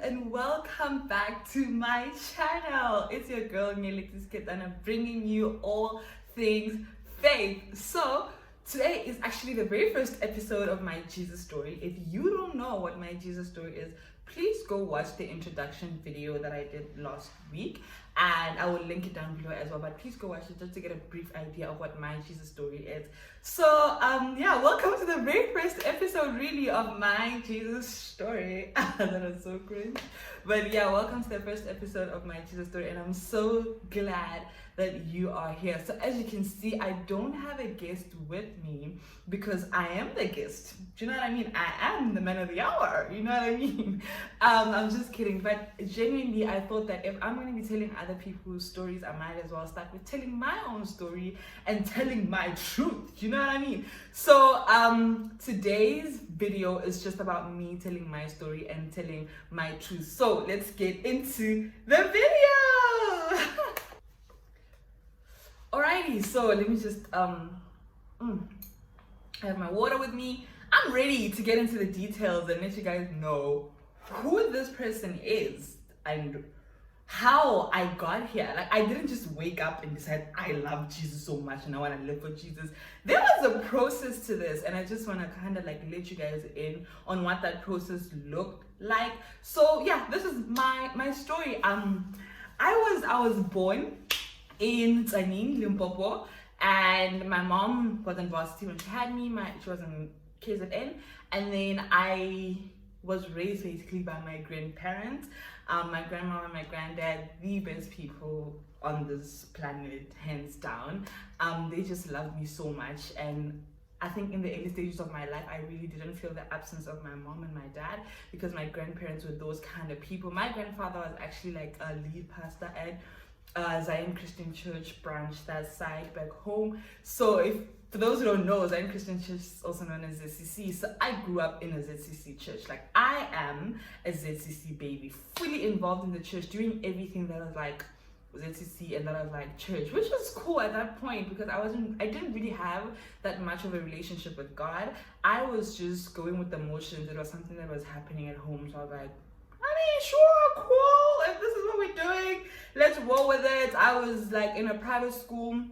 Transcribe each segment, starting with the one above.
and welcome back to my channel. It's your girl Kid and I'm bringing you all things faith. So today is actually the very first episode of My Jesus Story. If you don't know what My Jesus Story is, please go watch the introduction video that I did last week, and I will link it down below as well. But please go watch it just to get a brief idea of what My Jesus Story is. So welcome to the very first episode really of My Jesus Story. That was so cringe. But yeah, welcome to the first episode of My Jesus Story, and I'm so glad that you are here. So as you can see, I don't have a guest with me because I am the guest. Do you know what I mean? I am the man of the hour. You know what I mean? I'm just kidding. But genuinely, I thought that if I'm going to be telling other people's stories, I might as well start with telling my own story and telling my truth. Do you know what I mean? So today's video is just about me telling my story and telling my truth. So let's get into the video. Alrighty, so let me just I have my water with me. I'm ready to get into the details and let you guys know who this person is and how I got here. Like, I didn't just wake up and decide I love Jesus so much and I want to live for Jesus. There was a process to this, and I just want to kind of like let you guys in on what that process looked like. So yeah, this is my story. I was born in Tsaning, Limpopo, and my mom was in varsity when she had me. She was in KZN, and then I was raised basically by my grandparents, my grandma and my granddad, the best people on this planet, hands down. They just loved me so much, and I think in the early stages of my life, I really didn't feel the absence of my mom and my dad because my grandparents were those kind of people. My grandfather was actually like a lead pastor at Zion Christian Church branch, that side back home. So for those who don't know, Zion Christian Church is also known as ZCC. So I grew up in a ZCC church. Like, I am a ZCC baby, fully involved in the church, doing everything that was like ZCC and that was like church, which was cool at that point because I didn't really have that much of a relationship with God. I was just going with the motions. It was something that was happening at home, so I was like, sure, cool, if this is what we're doing, let's roll with it. I was like in a private school,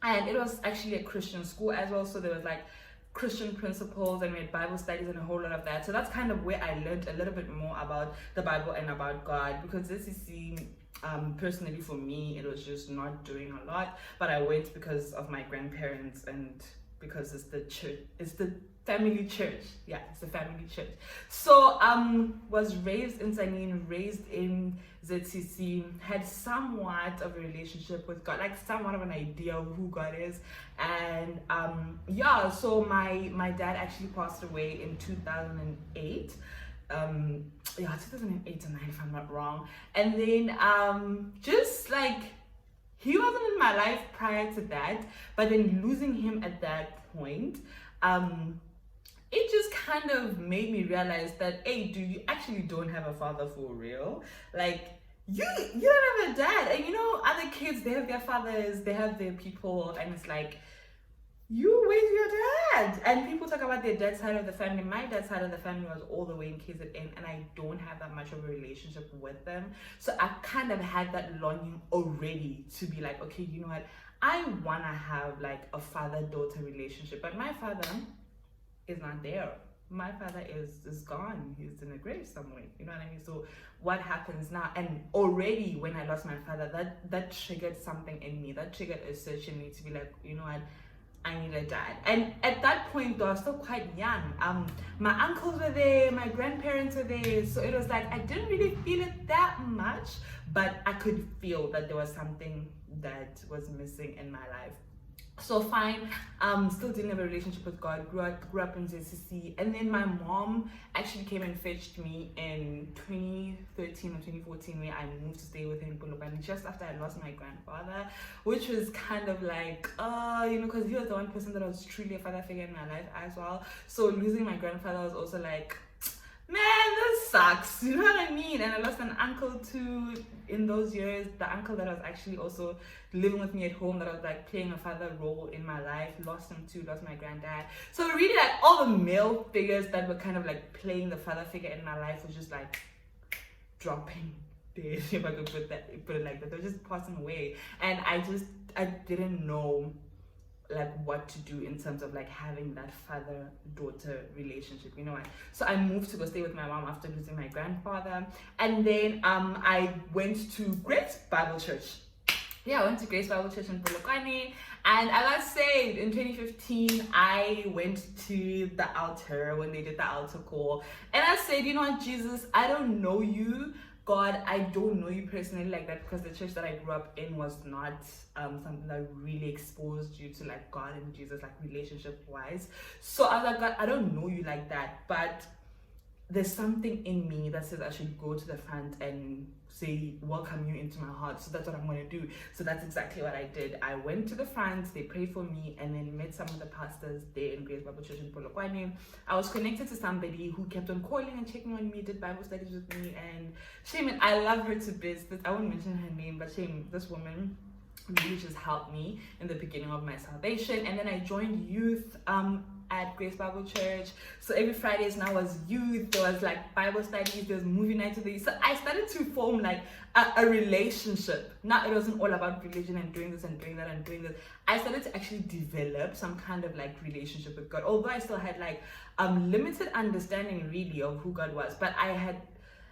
and it was actually a Christian school as well, so there was like Christian principles, and we had Bible studies and a whole lot of that. So that's kind of where I learned a little bit more about the Bible and about God, because this is personally for me, it was just not doing a lot, but I went because of my grandparents and because it's the church, it's the family church. Yeah, it's the family church. So was raised in Zanin, raised in ZCC, had somewhat of a relationship with God, like somewhat of an idea of who God is. And yeah, so my dad actually passed away in 2008. 2008 or 9 if I'm not wrong. And then just like, he wasn't in my life prior to that, but then losing him at that point, it just kind of made me realize that, hey, you actually don't have a father for real. Like, you don't have a dad. And you know, other kids, they have their fathers, they have their people, and it's like, where's your dad? And people talk about their dad's side of the family. My dad's side of the family was all the way in KZN, and I don't have that much of a relationship with them. So I kind of had that longing already to be like, okay, you know what? I want to have like a father-daughter relationship, but my father is not there. My father is gone. He's in a grave somewhere. You know what I mean? So what happens now? And already when I lost my father, that triggered something in me. That triggered a search in me to be like, you know what? I need a dad. And at that point though, I was still quite young. My uncles were there, my grandparents were there, so it was like I didn't really feel it that much, but I could feel that there was something that was missing in my life. So fine, still didn't have a relationship with God, grew up in ZCC, and then my mom actually came and fetched me in 2013 or 2014, where I moved to stay with him in Polokwane just after I lost my grandfather, which was kind of like, you know, because he was the one person that was truly a father figure in my life as well. So losing my grandfather was also like, man, this sucks, you know what I mean? And I lost an uncle too in those years, the uncle that was actually also living with me at home, that was like playing a father role in my life. Lost him too, lost my granddad. So really, like, all the male figures that were kind of like playing the father figure in my life was just like dropping dead, if I could put it like that. They were just passing away, and I didn't know like what to do in terms of like having that father-daughter relationship, you know what? So I moved to go stay with my mom after losing my grandfather, and then I went to Grace Bible Church. Yeah, I went to Grace Bible Church in Polokwane, and I got saved in 2015. I went to the altar when they did the altar call, and I said, you know what, Jesus, I don't know you. God, I don't know you personally like that, because the church that I grew up in was not something that really exposed you to like God and Jesus, like relationship wise. So I was like, God, I don't know you like that, but there's something in me that says I should go to the front and say, welcome you into my heart. So that's what I'm going to do. So that's exactly what I did. I went to the front, they prayed for me, and then met some of the pastors there in Grace Bible Church in Polokwane. I was connected to somebody who kept on calling and checking on me, did Bible studies with me, and Shame, I love her to bits. I won't mention her name, but Shame, this woman really just helped me in the beginning of my salvation. And then I joined youth at Grace Bible Church. So every Fridays now was youth, there was like Bible studies, there was movie night with the. So I started to form like a relationship. Now it wasn't all about religion and doing this and doing that and doing this. I started to actually develop some kind of like relationship with God, although I still had like limited understanding really of who God was, but I had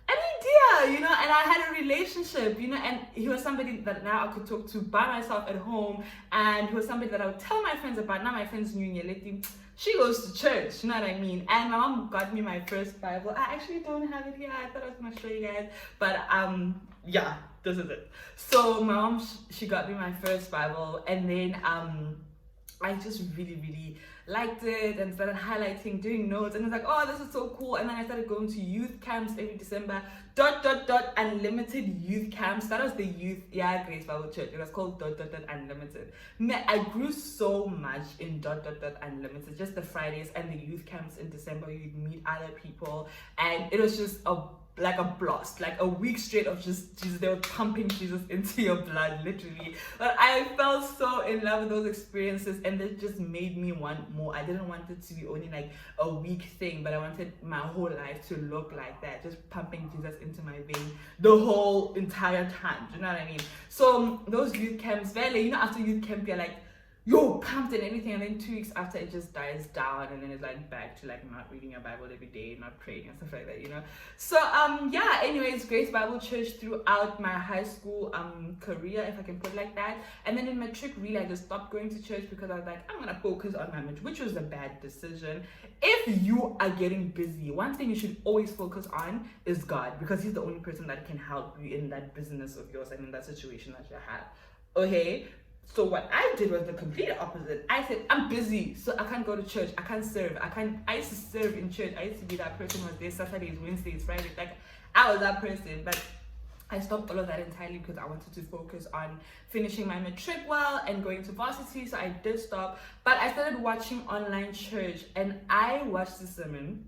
an idea, you know, and I had a relationship, you know, and he was somebody that now I could talk to by myself at home, and he was somebody that I would tell my friends about. Now my friends knew Nyeleti, she goes to church, you know what I mean? And my mom got me my first Bible. I actually don't have it here. I thought I was gonna show you guys, but yeah, this is it. So my mom, she got me my first Bible, and then I just really liked it and started highlighting, doing notes, and I was like, oh, this is so cool. And then I started going to youth camps every December, unlimited youth camps. That was the youth, Grace Bible Church. It was called unlimited. I grew so much in unlimited, just the Fridays and the youth camps in December. You'd meet other people, and it was just a blast, like a week straight of just Jesus. They were pumping Jesus into your blood, literally. But I felt so in love with those experiences, and it just made me want more. I didn't want it to be only like a week thing, but I wanted my whole life to look like that, just pumping Jesus into my vein the whole entire time. Do you know what I mean? So those youth camps, you know, after youth camp, you're like, yo, pumped and everything, and then 2 weeks after it just dies down, and then it's like back to like not reading your Bible every day, not praying and stuff like that, you know. So anyways, Grace Bible Church throughout my high school career, if I can put it like that. And then in matric, really, I just stopped going to church because I was like, I'm gonna focus on my matric, which was a bad decision. If you are getting busy, one thing you should always focus on is God, because he's the only person that can help you in that business of yours and in that situation that you have. Okay. So what I did was the complete opposite. I said, I'm busy, so I can't go to church. I can't serve. I used to serve in church. I used to be that person who was there Saturdays, Wednesdays, Fridays. Like, I was that person. But I stopped all of that entirely because I wanted to focus on finishing my matric well and going to varsity. So I did stop. But I started watching online church, and I watched the sermon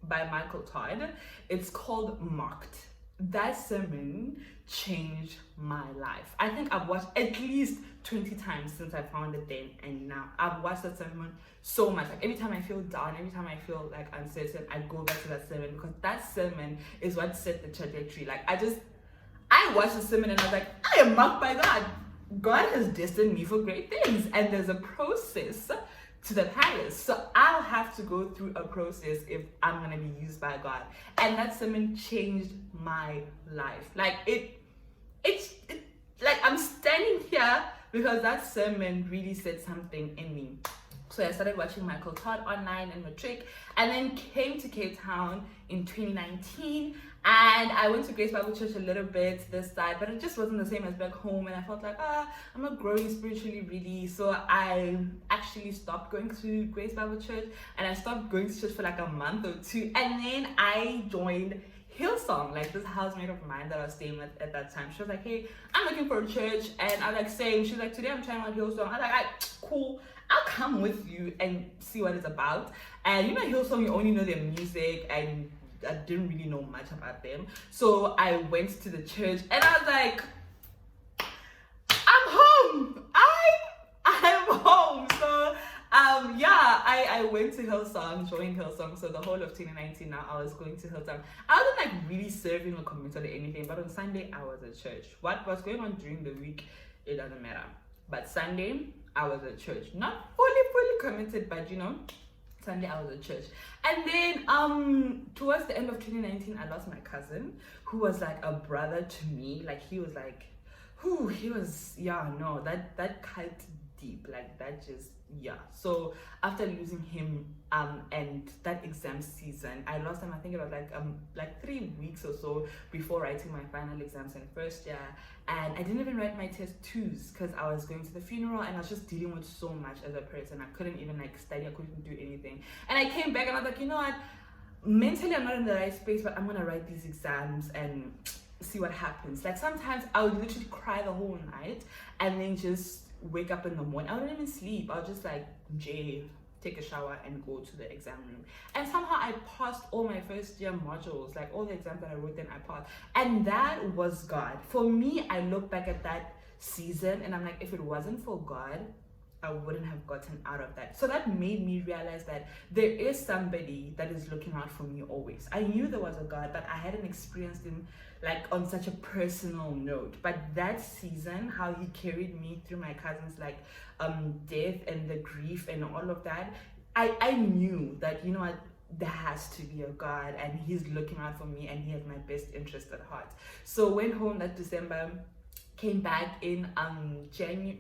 by Todd. It's called Marked. That sermon changed my life. I think I've watched at least 20 times since I found it then and now. I've watched that sermon so much. Like every time I feel down, every time I feel like uncertain, I go back to that sermon, because that sermon is what set the trajectory. Like I watched the sermon and I was like, I am marked by God. God has destined me for great things, and there's a process to the palace. So I'll have to go through a process if I'm gonna be used by God. And that sermon changed my life. Like it's like I'm standing here because that sermon really said something in me. So I started watching Todd online in matric, and then came to Cape Town in 2019, and I went to Grace Bible Church a little bit this side, but it just wasn't the same as back home, and I felt like I'm not growing spiritually really. So I actually stopped going to Grace Bible Church, and I stopped going to church for like a month or two, and then I joined Hillsong, like this housemate of mine that I was staying with at that time. She was like, hey, I'm looking for a church, and I was like, same. She's like, today I'm trying out Hillsong. I was like, cool, I'll come with you and see what it's about. And you know, Hillsong, you only know their music, and I didn't really know much about them. So I went to the church, and I was like, I'm home. I'm home. So I went to Hillsong, joined Hillsong. So the whole of 2019 now I was going to Hillsong. I wasn't like really serving or committed to anything, but on Sunday I was at church. What was going on during the week, it doesn't matter. But Sunday I was at church. Not fully committed, but Sunday I was at church. And then towards the end of 2019 I lost my cousin, who was like a brother to me. Like he was like, that cut deep, like that just, so after losing him and that exam season, I lost him. I think it was like 3 weeks or so before writing my final exams in first year, and I didn't even write my test twos because I was going to the funeral and I was just dealing with so much as a person. I couldn't even like study, I couldn't do anything, and I came back and I was like, you know what, mentally I'm not in the right space, but I'm gonna write these exams and see what happens. Like sometimes I would literally cry the whole night and then just wake up in the morning. I wouldn't even sleep. I would just like take a shower and go to the exam room. And somehow I passed all my first year modules, like all the exams that I wrote, then I passed. And that was God. For me, I look back at that season and I'm like, if it wasn't for God, I wouldn't have gotten out of that. So that made me realize that there is somebody that is looking out for me always. I knew there was a God, but I hadn't experienced him like on such a personal note. But that season, how he carried me through my cousin's like death and the grief and all of that, I knew that, you know what, there has to be a God and he's looking out for me and he has my best interest at heart. So went home that December, came back in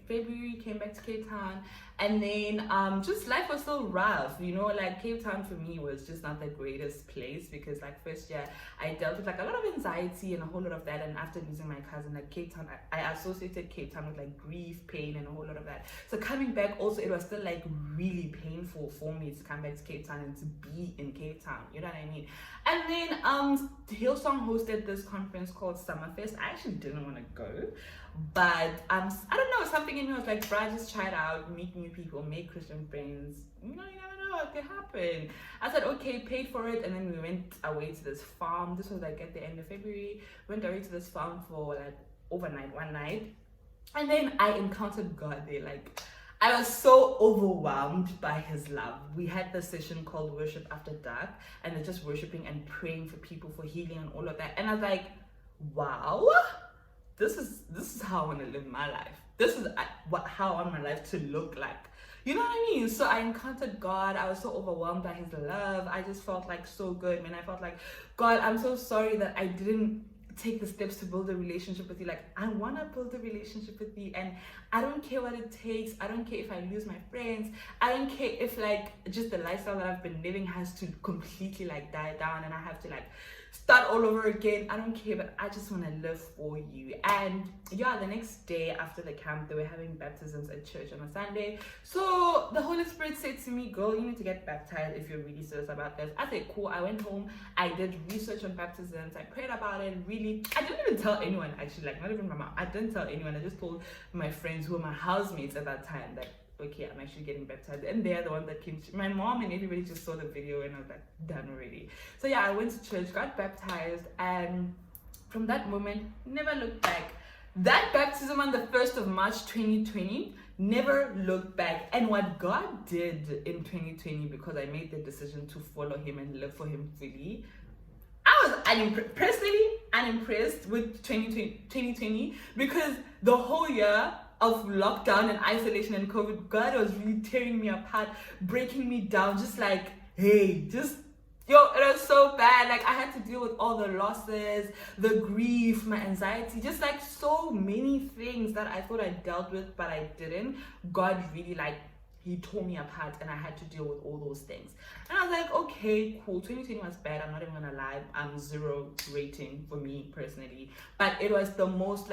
February, came back to Cape Town, and then just life was so rough, like Cape Town for me was just not the greatest place because like first year I dealt with like a lot of anxiety and a whole lot of that, and after losing my cousin, like Cape Town, I associated Cape Town with like grief, pain, and a whole lot of that. So coming back also, it was still like really painful for me to come back to Cape Town and to be in Cape Town, you know what I mean? And then Hillsong hosted this conference called Summerfest. I actually didn't want to go, but I don't know, something in me was like, bruh, just try it out, meet new people, make Christian friends, you never know what could happen. I said okay, paid for it, and then we went away to this farm. This was like at the end of February. Went away to this farm for like overnight, one night, and then I encountered God there. Like I was so overwhelmed by his love. We had this session called Worship After Dark, and they're just worshiping and praying for people for healing and all of that. And I was like, wow, this is how I want to live my life. This is how I want my life to look like. You know what I mean? So I encountered God. I was so overwhelmed by his love. I just felt like so good, man. I felt like, God, I'm so sorry that I didn't take the steps to build a relationship with you. Like I want to build a relationship with you, and I don't care what it takes. I don't care if I lose my friends. I don't care if like just the lifestyle that I've been living has to completely like die down and I have to like start all over again. I don't care, but I just want to live for you. And the next day after the camp, they were having baptisms at church on a Sunday. So the Holy Spirit said to me, girl, you need to get baptized if you're really serious about this. I said, cool. I went home, I did research on baptisms, I prayed about it. Really, I didn't even tell anyone, actually, like not even my mom. I didn't tell anyone. I just told my friends who were my housemates at that time that, okay, I'm actually getting baptized, and they're the one that came to my mom, and everybody just saw the video and I was like, done already. So I went to church, got baptized, and from that moment, never looked back. That baptism on the 1st of March 2020, never looked back. And what God did in 2020, because I made the decision to follow him and live for him fully, I was personally unimpressed with 2020 because the whole year of lockdown and isolation and COVID, God was really tearing me apart, breaking me down, just like, hey, it was so bad. Like I had to deal with all the losses, the grief, my anxiety, just like so many things that I thought I dealt with, but I didn't. God really he tore me apart and I had to deal with all those things. And I was like, okay, cool. 2020 was bad. I'm not even gonna lie. I'm 0 rating for me personally. But it was the most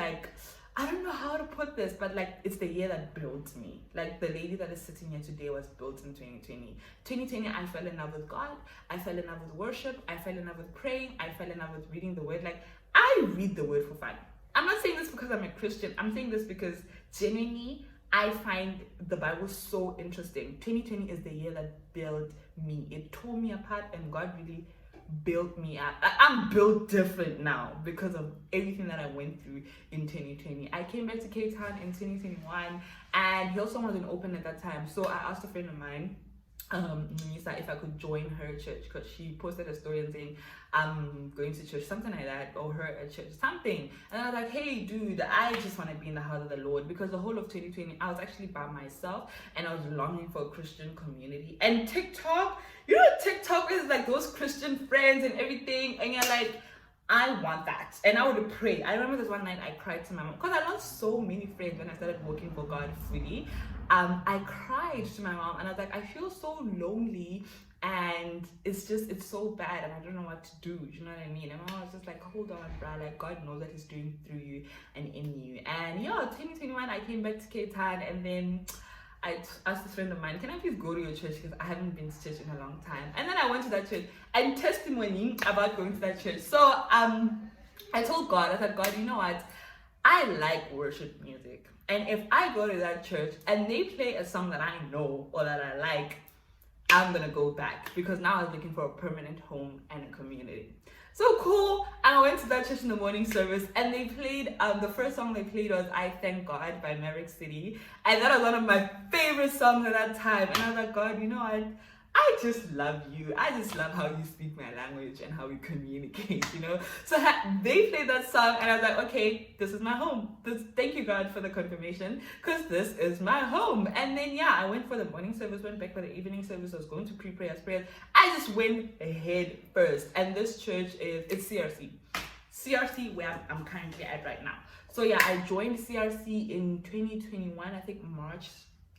I don't know how to put this, but it's the year that built me. Like the lady that is sitting here today was built in 2020. 2020, I fell in love with God. I fell in love with worship. I fell in love with praying. I fell in love with reading the word. I read the word for fun. I'm not saying this because I'm a Christian. I'm saying this because genuinely, I find the Bible so interesting. 2020 is the year that built me. It tore me apart and God really built me up. I'm built different now because of everything that I went through in 2020. I came back to Cape Town in 2021 and Hillsong wasn't open at that time. So I asked a friend of mine Nisa if I could join her church, because she posted a story and saying I'm going to church, something like that, or her at church, something. And I was like, hey dude, I just want to be in the house of the Lord, because the whole of 2020 I was actually by myself and I was longing for a Christian community. And TikTok, you know, TikTok is like those Christian friends and everything, and you're like, I want that. And I would pray. I remember this one night I cried to my mom, because I lost so many friends when I started working for God fully. I cried to my mom and I was like, I feel so lonely and it's so bad and I don't know what to do. You know what I mean? And my mom was just like, hold on, bruh, like God knows that He's doing through you and in you. And yeah, 2021 I came back to Cape Town, and then I asked a friend of mine, can I please go to your church, because I haven't been to church in a long time. And then I went to that church and testimony about going to that church. So I told God, I said, God, you know what? I like worship music. And if I go to that church and they play a song that I know or that I like, I'm gonna go back, because now I was looking for a permanent home and a community. So cool. I went to that church in the morning service and they played, the first song they played was I Thank God by Maverick City. And that was one of my favorite songs at that time. And I was like, God, you know what? I just love you. I just love how you speak my language and how we communicate, you know? So they played that song and I was like, okay, this is my home. Thank you, God, for the confirmation, because this is my home. And then, yeah, I went for the morning service, went back for the evening service. I was going to prayers. I just went ahead first. And this church it's CRC. CRC, where I'm currently at right now. So yeah, I joined CRC in 2021, I think March,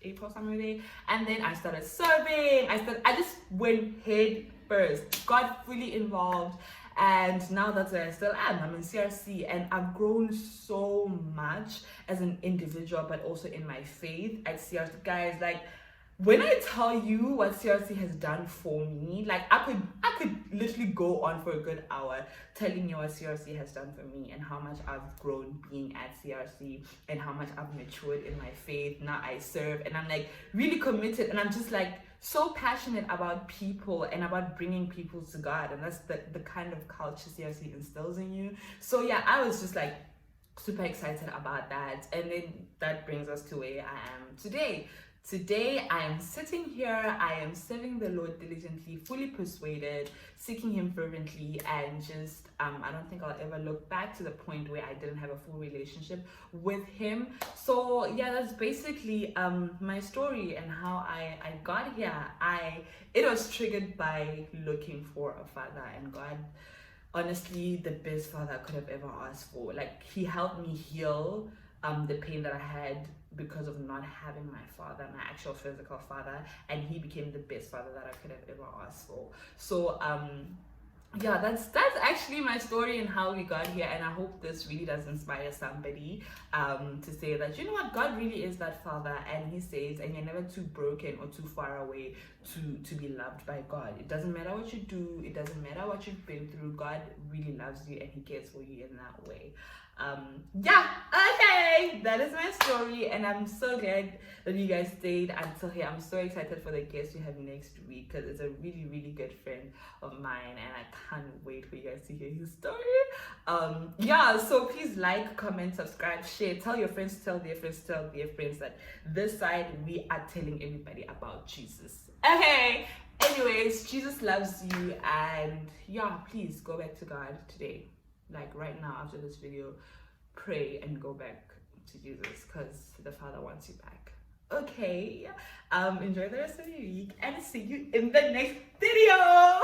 April, somewhere there, and then I started serving. I just went head first, got fully involved, and now that's where I still am. I'm in CRC, and I've grown so much as an individual, but also in my faith at CRC. Guys, like, when I tell you what CRC has done for me, like I could literally go on for a good hour telling you what CRC has done for me and how much I've grown being at CRC and how much I've matured in my faith. Now I serve and I'm like really committed, and I'm just like so passionate about people and about bringing people to God, and that's the kind of culture CRC instills in you. So yeah, I was just like super excited about that, and then that brings us to where I am today. Today, I am sitting here, I am serving the Lord diligently, fully persuaded, seeking Him fervently, and just, I don't think I'll ever look back to the point where I didn't have a full relationship with Him. So yeah, that's basically my story and how I got here. It was triggered by looking for a father, and God, honestly, the best father I could have ever asked for. Like, He helped me heal the pain that I had because of not having my father, my actual physical father, and He became the best father that I could have ever asked for. So yeah, that's actually my story and how we got here, and I hope this really does inspire somebody to say that, you know what, God really is that father, and He says, and you're never too broken or too far away to be loved by God. It doesn't matter what you do, it doesn't matter what you've been through, God really loves you and He cares for you in that way. Yeah, okay, that is my story, and I'm so glad that you guys stayed until here. I'm so excited for the guest we have next week, because it's a really, really good friend of mine, and I can't wait for you guys to hear his story. Yeah, so please like, comment, subscribe, share, tell your friends, tell their friends, tell their friends that this side we are telling everybody about Jesus. Okay, anyways, Jesus loves you, and yeah, please go back to God today. Like right now, after this video, pray and go back to Jesus, because the Father wants you back. Okay, enjoy the rest of your week and see you in the next video.